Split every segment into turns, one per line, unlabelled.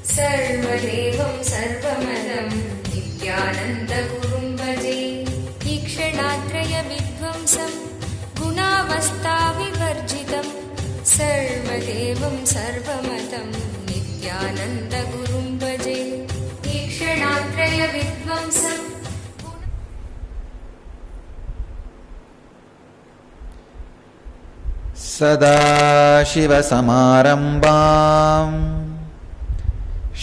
सर्वदेवं सर्वमदं नित्यानन्दगुरुं भजे। ईक्षणात्रयविध्वंसं गुणावस्थाविवर्जितं सर्वदेवं सर्वमदं नित्यानन्दगुरुं भजे। ईक्षणात्रयविध्वंसं
सदाशिवसमारम्भाम्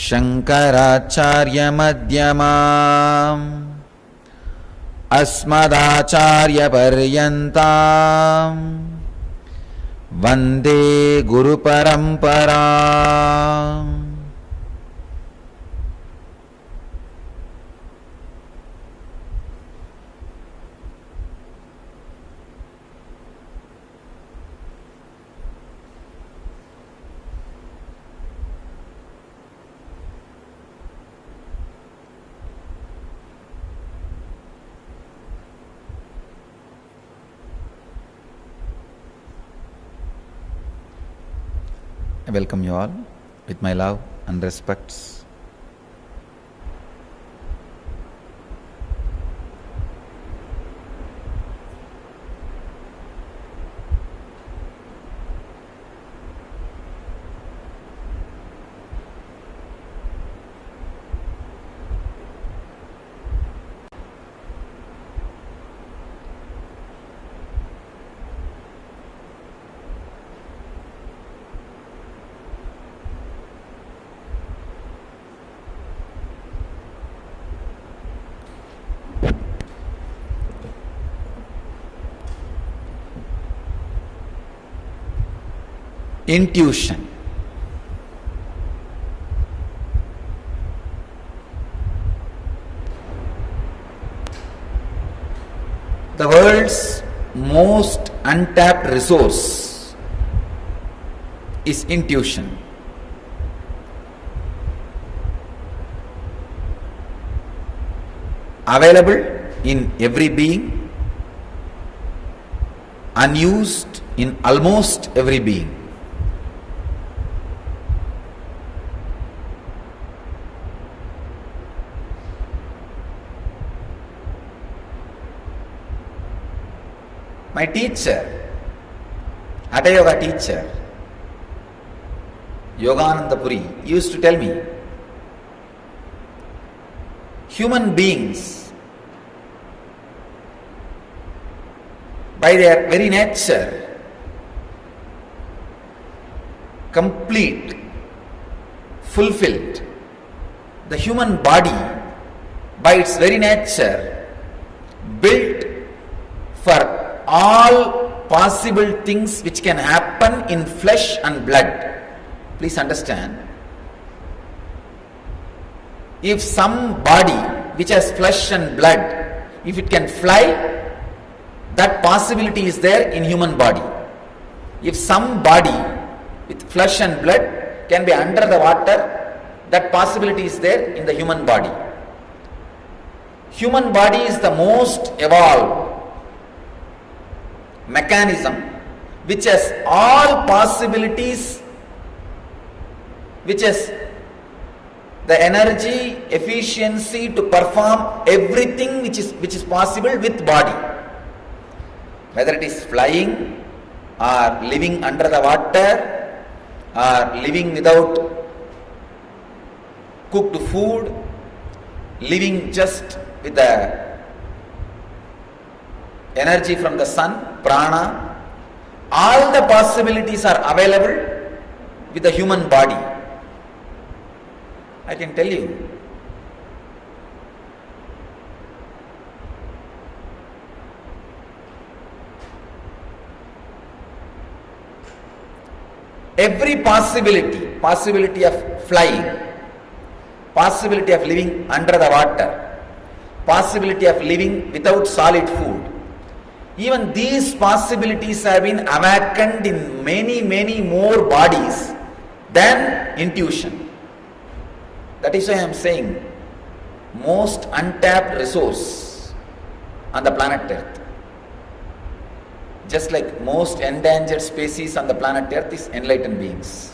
शङ्कराचार्यमध्यमाम् अस्मदाचार्यपर्यन्ताम् वन्दे गुरुपरम्पराम्। I welcome you all with my love and respects. Intuition. The world's most untapped resource is intuition. Available in every being, unused in almost every being. My teacher, Hatha Yoga teacher, Yogananda Puri, used to tell me, human beings, by their very nature, complete, fulfilled. The human body, by its very nature, built for all possible things which can happen in flesh and blood. Please understand. If some body which has flesh and blood, if it can fly, that possibility is there in human body. If some body with flesh and blood can be under the water, that possibility is there in the human body. Human body is the most evolved mechanism which has all possibilities, which has the energy, efficiency to perform everything which is possible with body. Whether it is flying or living under the water or living without cooked food, living just with the energy from the sun, prana, all the possibilities are available with the human body. I can tell you. Every possibility of flying, possibility of living under the water, possibility of living without solid food, even these possibilities have been awakened in many, many more bodies than intuition. That is why I am saying most untapped resource on the planet Earth. Just like most endangered species on the planet Earth is enlightened beings.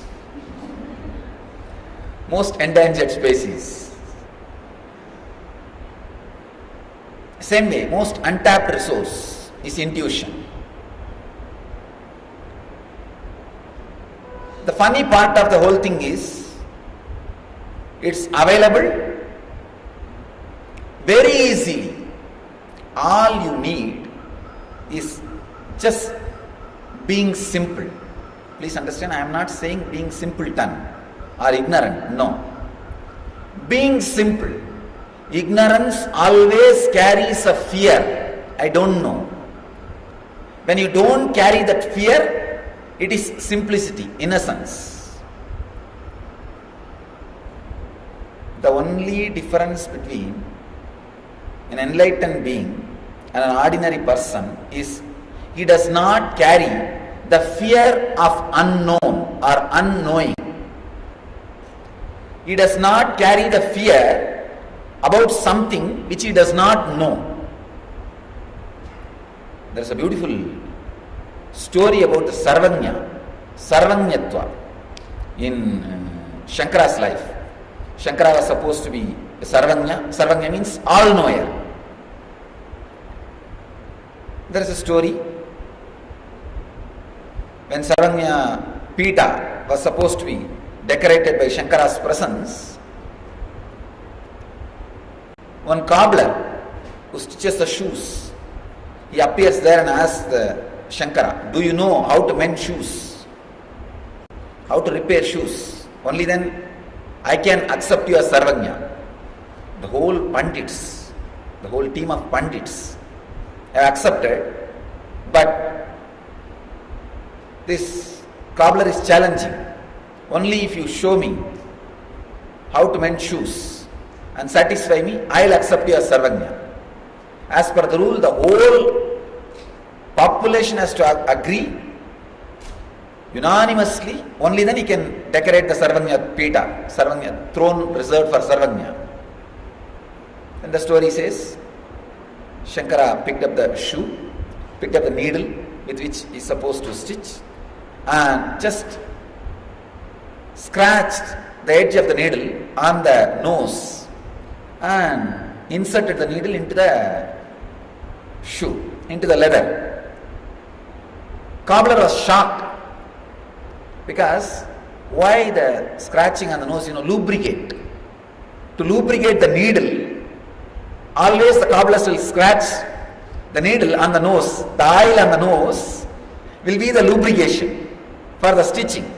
most endangered species. Same way, most untapped resource is intuition. The funny part of the whole thing is, it's available very easily. All you need is just being simple. Please understand, I am not saying being simpleton or ignorant. No. Being simple. Ignorance always carries a fear. I don't know. When you don't carry that fear, it is simplicity, innocence. The only difference between an enlightened being and an ordinary person is he does not carry the fear of unknown or unknowing. He does not carry the fear about something which he does not know. There is a beautiful story about the Sarvanyatva in Shankara's life. Shankara was supposed to be a Sarvanya. Sarvanya means all-knower. There is a story when Sarvanya Pita was supposed to be decorated by Shankara's presence. One cobbler who stitches the shoes, he appears there and asks Shankara, do you know how to mend shoes? How to repair shoes? Only then I can accept you as Sarvanya. The whole Pandits, the whole team of Pandits have accepted, but this cobbler is challenging. Only if you show me how to mend shoes and satisfy me, I will accept you as Sarvanya. As per the rule, the whole population has to agree unanimously, only then he can decorate the Sarvanya Pita, Sarvanya throne reserved for Sarvanya. And the story says, Shankara picked up the shoe, picked up the needle with which he is supposed to stitch, and just scratched the edge of the needle on the nose and inserted the needle into the shoe, into the leather. Cobbler was shocked because why the scratching on the nose? Lubricate. To lubricate the needle, always the cobblers will scratch the needle on the nose. The oil on the nose will be the lubrication for the stitching.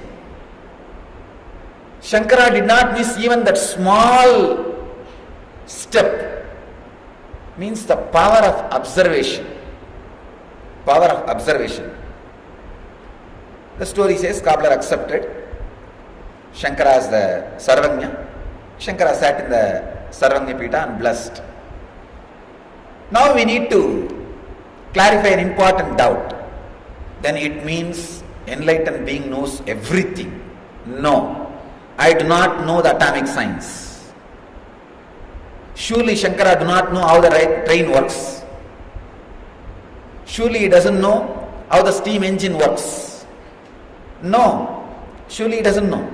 Shankara did not miss even that small step. Means the power of observation. Power of observation. The story says cobbler accepted Shankara as the Sarvanya. Shankara sat in the Sarvanya Pita and blessed. Now we need to clarify an important doubt. Then it means enlightened being knows everything. No, I do not know the atomic science. Surely Shankara do not know how the train works. Surely he doesn't know how the steam engine works. No, surely he doesn't know.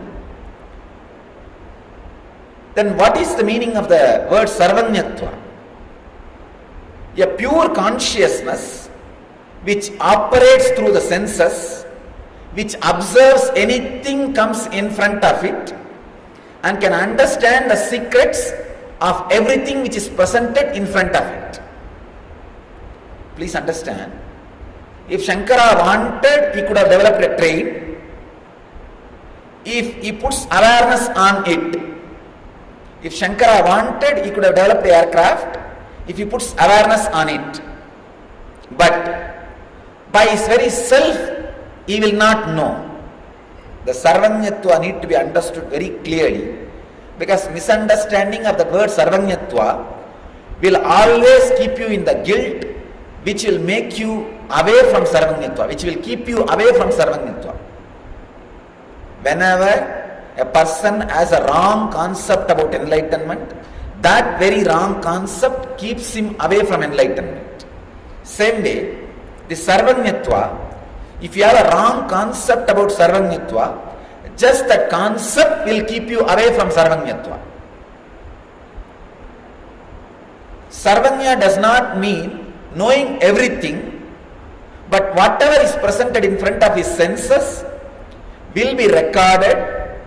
Then what is the meaning of the word Sarvanyatva? A pure consciousness which operates through the senses, which observes anything comes in front of it and can understand the secrets of everything which is presented in front of it. Please understand, if Shankara wanted, he could have developed a train. If he puts awareness on it, if Shankara wanted, he could have developed the aircraft if he puts awareness on it. But by his very self, he will not know. The Sarvanyatva need to be understood very clearly, because misunderstanding of the word Sarvanyatva will always keep you in the guilt, which will make you away from Sarvanyatva, which will keep you away from Sarvanyatva. Whenever a person has a wrong concept about enlightenment, that very wrong concept keeps him away from enlightenment. Same way, the Sarvanyatva, if you have a wrong concept about Sarvanyatva, Just that concept will keep you away from Sarvanyatva. Sarvanya does not mean knowing everything, but whatever is presented in front of his senses will be recorded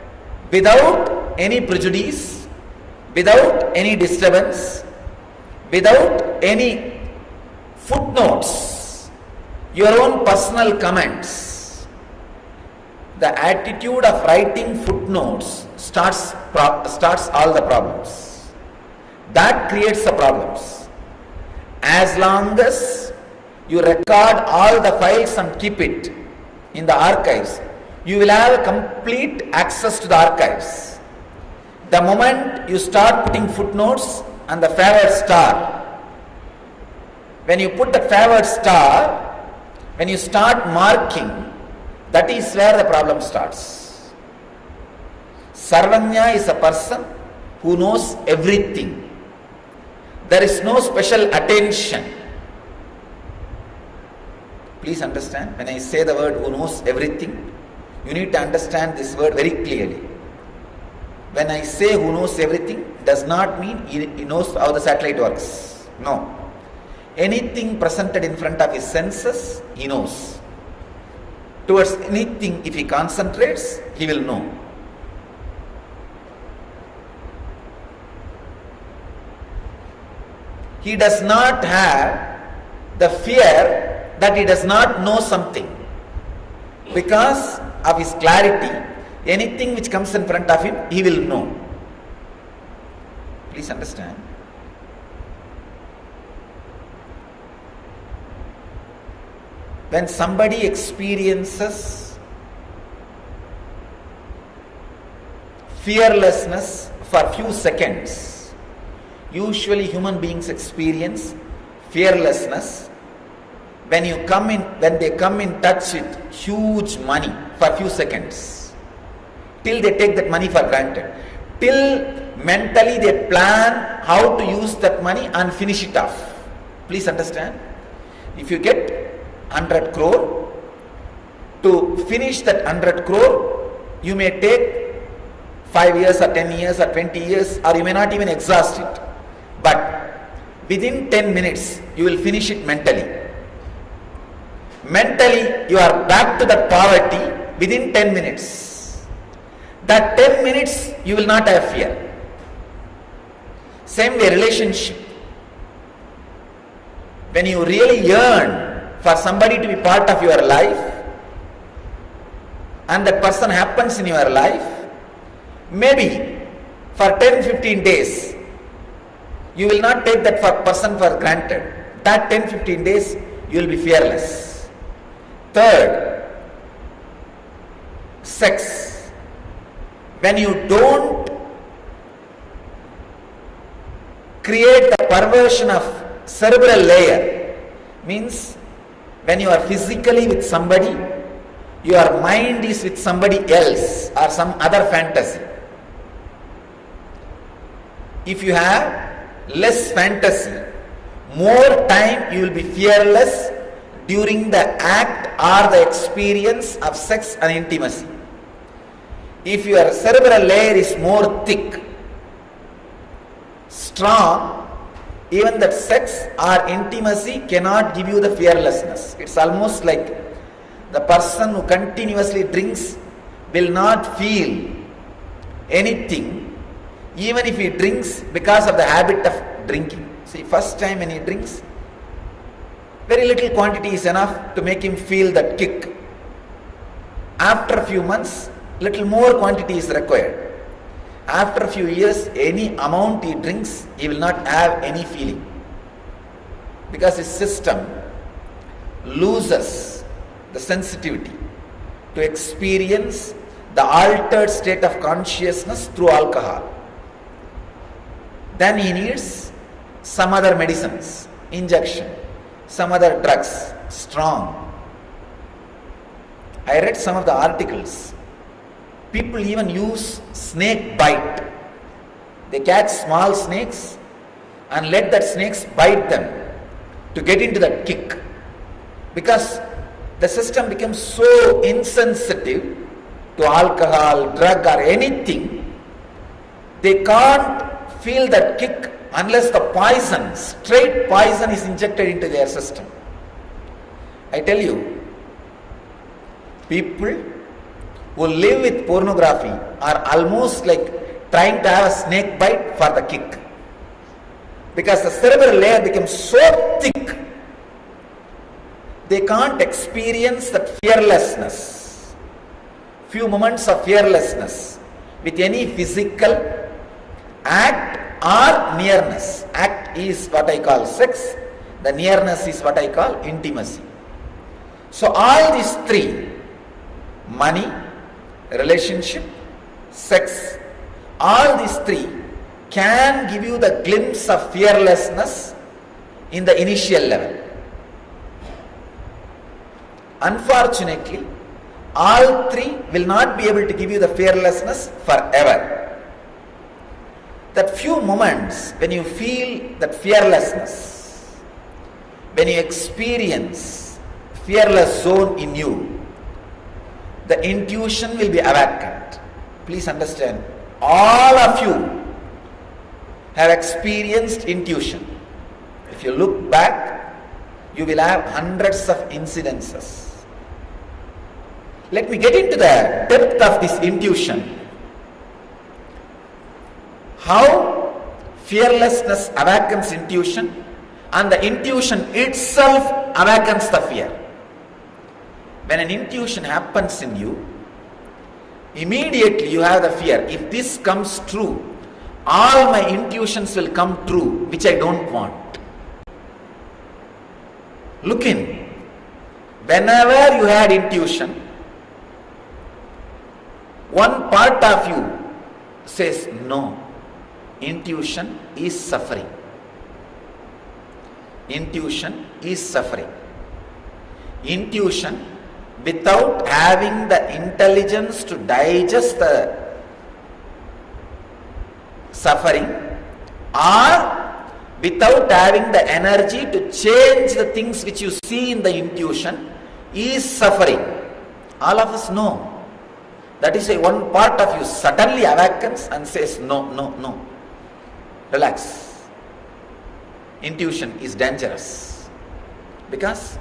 without any prejudice, without any disturbance, without any footnotes, your own personal comments. The attitude of writing footnotes starts all the problems. That creates the problems. As long as you record all the files and keep it in the archives, you will have complete access to the archives. The moment you start putting footnotes and the favored star, when you put the favored star, when you start marking, that is where the problem starts. Sarvanya is a person who knows everything. There is no special attention. Please understand, when I say the word who knows everything, you need to understand this word very clearly. When I say who knows everything, does not mean he knows how the satellite works. No. Anything presented in front of his senses, he knows. Towards anything, if he concentrates, he will know. He does not have the fear that he does not know something. Because of his clarity, anything which comes in front of him, he will know. Please understand. When somebody experiences fearlessness for few seconds, usually human beings experience fearlessness when they come in touch with huge money for few seconds, till they take that money for granted, till mentally they plan how to use that money and finish it off. Please understand. If you get 100 crore, to finish that 100 crore, you may take 5 years or 10 years or 20 years, or you may not even exhaust it. But within 10 minutes, you will finish it mentally. Mentally, you are back to that poverty within 10 minutes. That 10 minutes, you will not have fear. Same way, relationship. When you really yearn for somebody to be part of your life, and that person happens in your life, maybe for 10-15 days, you will not take that person for granted. That 10-15 days, you will be fearless. Third, sex. When you don't create the perversion of cerebral layer, means when you are physically with somebody, your mind is with somebody else or some other fantasy. If you have less fantasy, more time you will be fearless during the act or the experience of sex and intimacy. If your cerebral layer is more thick, strong, even that sex or intimacy cannot give you the fearlessness. It's almost like the person who continuously drinks will not feel anything, even if he drinks because of the habit of drinking. See, first time when he drinks, very little quantity is enough to make him feel that kick. After a few months, little more quantity is required. After a few years, any amount he drinks, he will not have any feeling. Because his system loses the sensitivity to experience the altered state of consciousness through alcohol. Then he needs some other medicines, injection, some other drugs, strong. I read some of the articles. People even use snake bite. They catch small snakes and let that snakes bite them to get into that kick. Because the system becomes so insensitive to alcohol, drug or anything, they can't feel that kick unless the poison, straight poison is injected into their system. I tell you, people who live with pornography are almost like trying to have a snake bite for the kick. Because the cerebral layer becomes so thick, they can't experience that fearlessness. Few moments of fearlessness with any physical act or nearness. Act is what I call sex, the nearness is what I call intimacy. So all these three, money, relationship, sex, all these three can give you the glimpse of fearlessness in the initial level. Unfortunately, all three will not be able to give you the fearlessness forever. That few moments when you feel that fearlessness, when you experience fearless zone in you, the intuition will be awakened. Please understand, all of you have experienced intuition. If you look back, you will have hundreds of incidences. Let me get into the depth of this intuition. How fearlessness awakens intuition, and the intuition itself awakens the fear. When an intuition happens in you, immediately you have the fear. If this comes true, all my intuitions will come true, which I don't want. Look in. Whenever you had intuition, one part of you says, no, intuition is suffering. Intuition is suffering. Intuition, without having the intelligence to digest the suffering, or without having the energy to change the things which you see in the intuition, is suffering. All of us know. That is why one part of you suddenly awakens and says, no, no, no. Relax. Intuition is dangerous. Because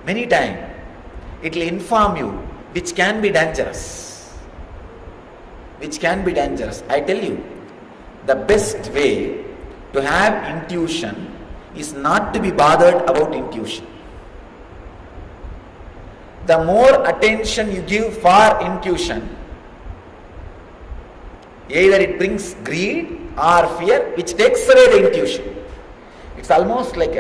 many times it will inform you which can be dangerous. Which can be dangerous. I tell you, the best way to have intuition is not to be bothered about intuition. The more attention you give for intuition, either it brings greed or fear, which takes away the intuition. It's almost like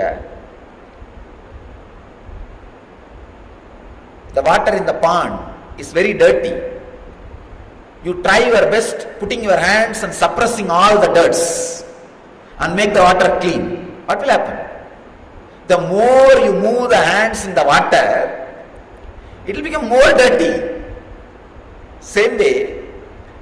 the water in the pond is very dirty. You try your best putting your hands and suppressing all the dirts and make the water clean. What will happen? The more you move the hands in the water, it will become more dirty. Same way,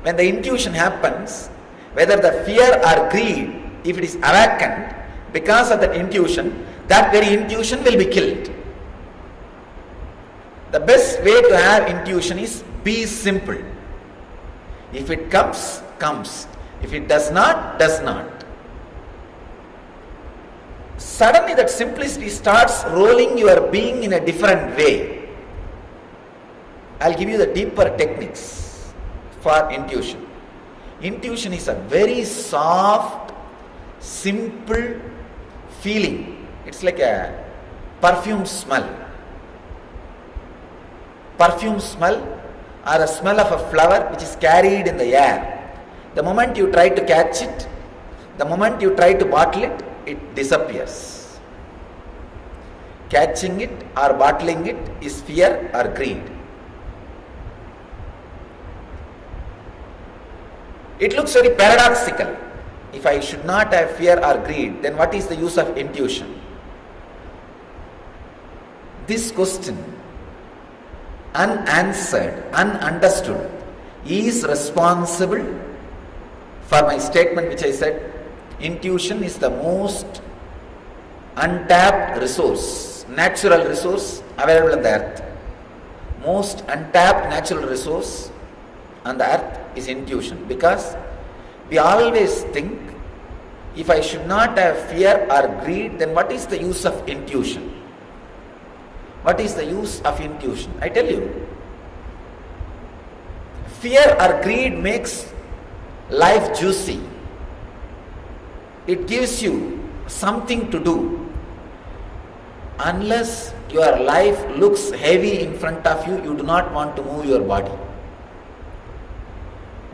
when the intuition happens, whether the fear or greed, if it is awakened because of that intuition, that very intuition will be killed. The best way to have intuition is be simple. If it comes, comes. If it does not, does not. Suddenly that simplicity starts rolling your being in a different way. I'll give you the deeper techniques for intuition. Intuition is a very soft, simple feeling. It's like a perfume smell. Perfume smell or the smell of a flower which is carried in the air. The moment you try to catch it, the moment you try to bottle it, it disappears. Catching it or bottling it is fear or greed. It looks very paradoxical. If I should not have fear or greed, then what is the use of intuition? This question, unanswered, ununderstood, is responsible for my statement which I said, intuition is the most untapped resource, natural resource available on the earth. most untapped natural resource on the earth is intuition, because we always think, if I should not have fear or greed, then what is the use of intuition? What is the use of intuition? I tell you, fear or greed makes life juicy. It gives you something to do. Unless your life looks heavy in front of you, you do not want to move your body.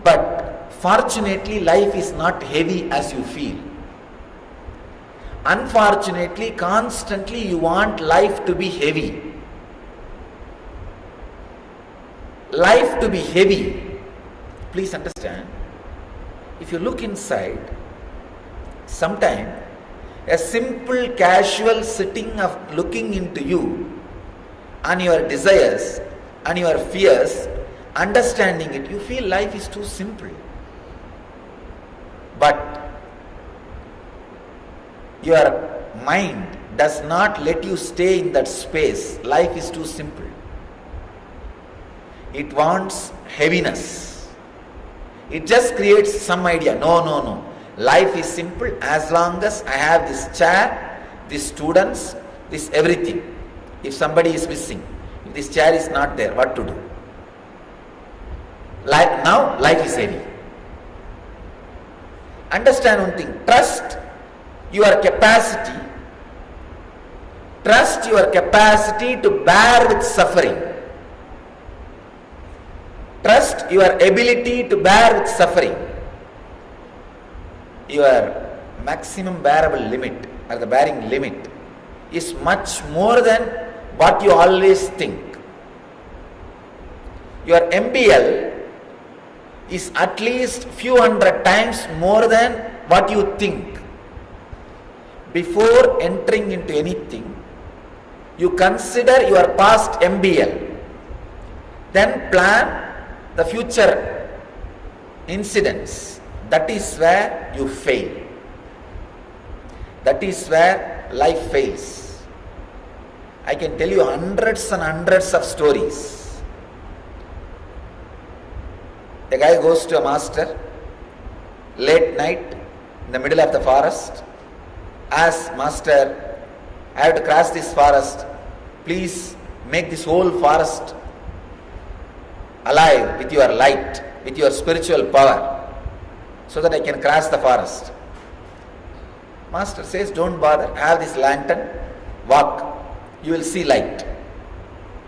But fortunately, life is not heavy as you feel. Unfortunately, constantly you want life to be heavy. Life to be heavy. Please understand, if you look inside, sometimes a simple casual sitting of looking into you and your desires and your fears, understanding it, you feel life is too simple. But your mind does not let you stay in that space. Life is too simple. It wants heaviness. It just creates some idea. No. Life is simple as long as I have this chair, these students, this everything. If somebody is missing, if this chair is not there, what to do? Now life is heavy. Understand one thing. Trust your capacity. Trust your capacity to bear with suffering. Trust your ability to bear with suffering. Your maximum bearable limit or the bearing limit is much more than what you always think. Your MBL is at least few hundred times more than what you think. Before entering into anything, you consider your past MBL, then plan the future incidents. That is where you fail. That is where life fails. I can tell you hundreds and hundreds of stories. A guy goes to a master late night in the middle of the forest. Asks, Master, I have to cross this forest. Please make this whole forest alive with your light, with your spiritual power, so that I can cross the forest. Master says, don't bother, have this lantern, walk, you will see light.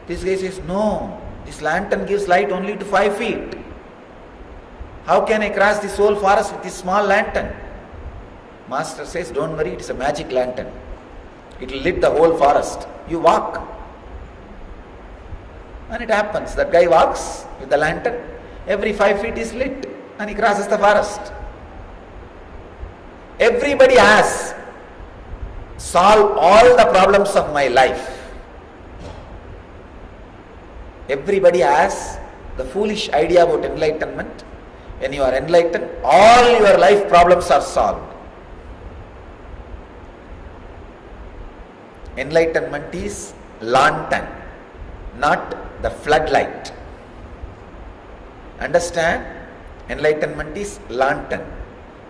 This guy says, no, this lantern gives light only to 5 feet. How can I cross this whole forest with this small lantern? Master says, don't worry, it is a magic lantern. It will lit the whole forest. You walk. And it happens, that guy walks with the lantern, every 5 feet is lit. And he crosses the forest. Everybody asks, solve all the problems of my life. Everybody has the foolish idea about enlightenment. When you are enlightened, all your life problems are solved. Enlightenment is lantern, not the floodlight. Understand? Enlightenment is lantern,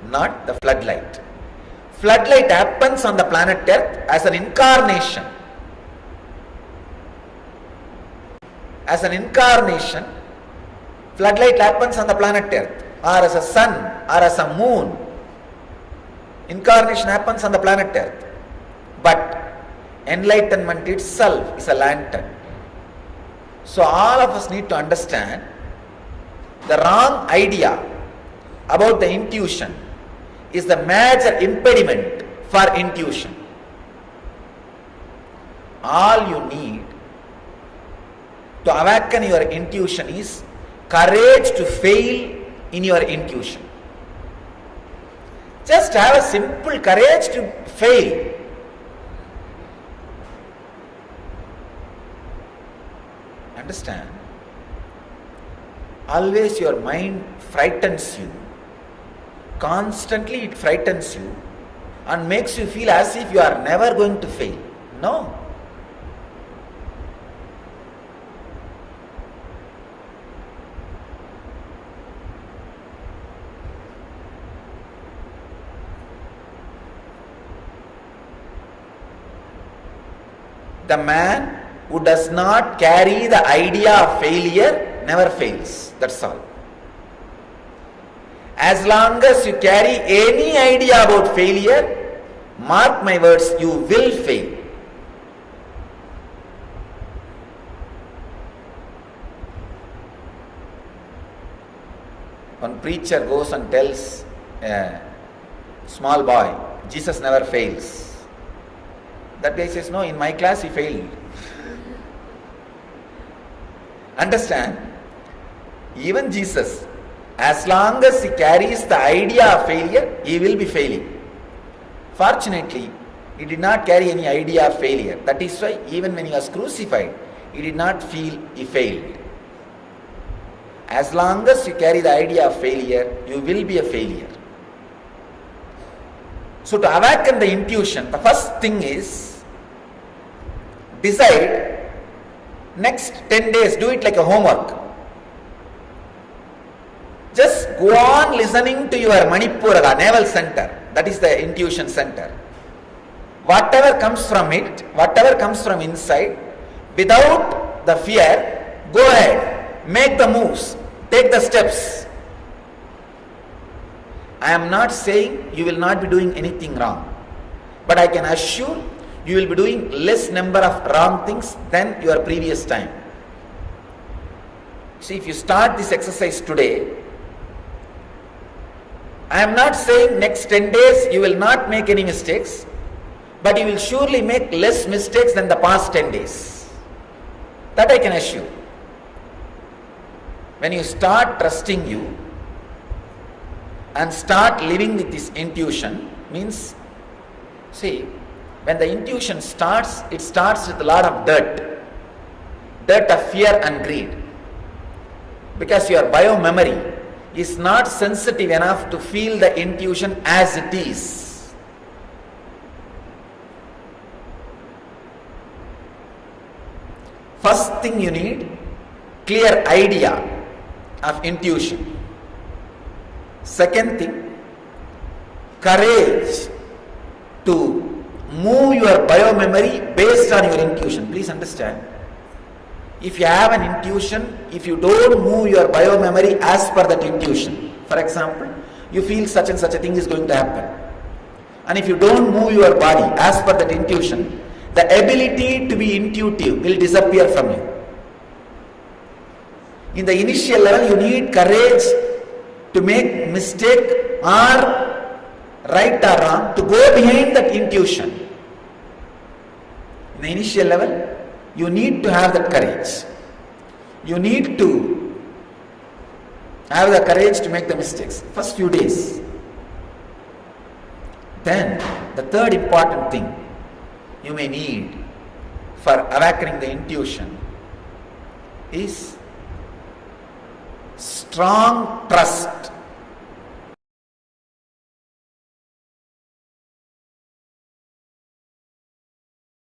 not the floodlight. Floodlight happens on the planet Earth as an incarnation. As an incarnation, floodlight happens on the planet Earth, or as a sun, or as a moon. Incarnation happens on the planet Earth. But enlightenment itself is a lantern. So all of us need to understand the wrong idea about the intuition is the major impediment for intuition. All you need to awaken your intuition is courage to fail in your intuition. Just have a simple courage to fail. Understand? Always your mind frightens you. Constantly it frightens you and makes you feel as if you are never going to fail. No. The man who does not carry the idea of failure never fails. That's all. As long as you carry any idea about failure, mark my words, you will fail. One preacher goes and tells a small boy, Jesus never fails. That guy says, no, in my class he failed. Understand? Even Jesus, as long as he carries the idea of failure, he will be failing. Fortunately, he did not carry any idea of failure. That is why even when he was crucified, he did not feel he failed. As long as you carry the idea of failure, you will be a failure. So to awaken the intuition, the first thing is decide next 10 days, do it like a homework. Just go on listening to your Manipura, navel center. That is the intuition center. Whatever comes from it, whatever comes from inside, without the fear, go ahead, make the moves, take the steps. I am not saying you will not be doing anything wrong, but I can assure you will be doing less number of wrong things than your previous time. See, if you start this exercise today, I am not saying next 10 days you will not make any mistakes, but you will surely make less mistakes than the past 10 days. That I can assure. When you start trusting you and start living with this intuition, means, see, when the intuition starts, it starts with a lot of dirt of fear and greed. Because your biomemory is not sensitive enough to feel the intuition as it is. First thing you need, clear idea of intuition. Second thing, courage to move your biomemory based on your intuition. Please understand. If you have an intuition, if you don't move your biomemory as per that intuition, for example, you feel such and such a thing is going to happen. And if you don't move your body as per that intuition, the ability to be intuitive will disappear from you. In the initial level, you need courage to make mistake or right or wrong, to go behind that intuition. In the initial level, you need to have that courage. You need to have the courage to make the mistakes. First few days. Then, the third important thing you may need for awakening the intuition is strong trust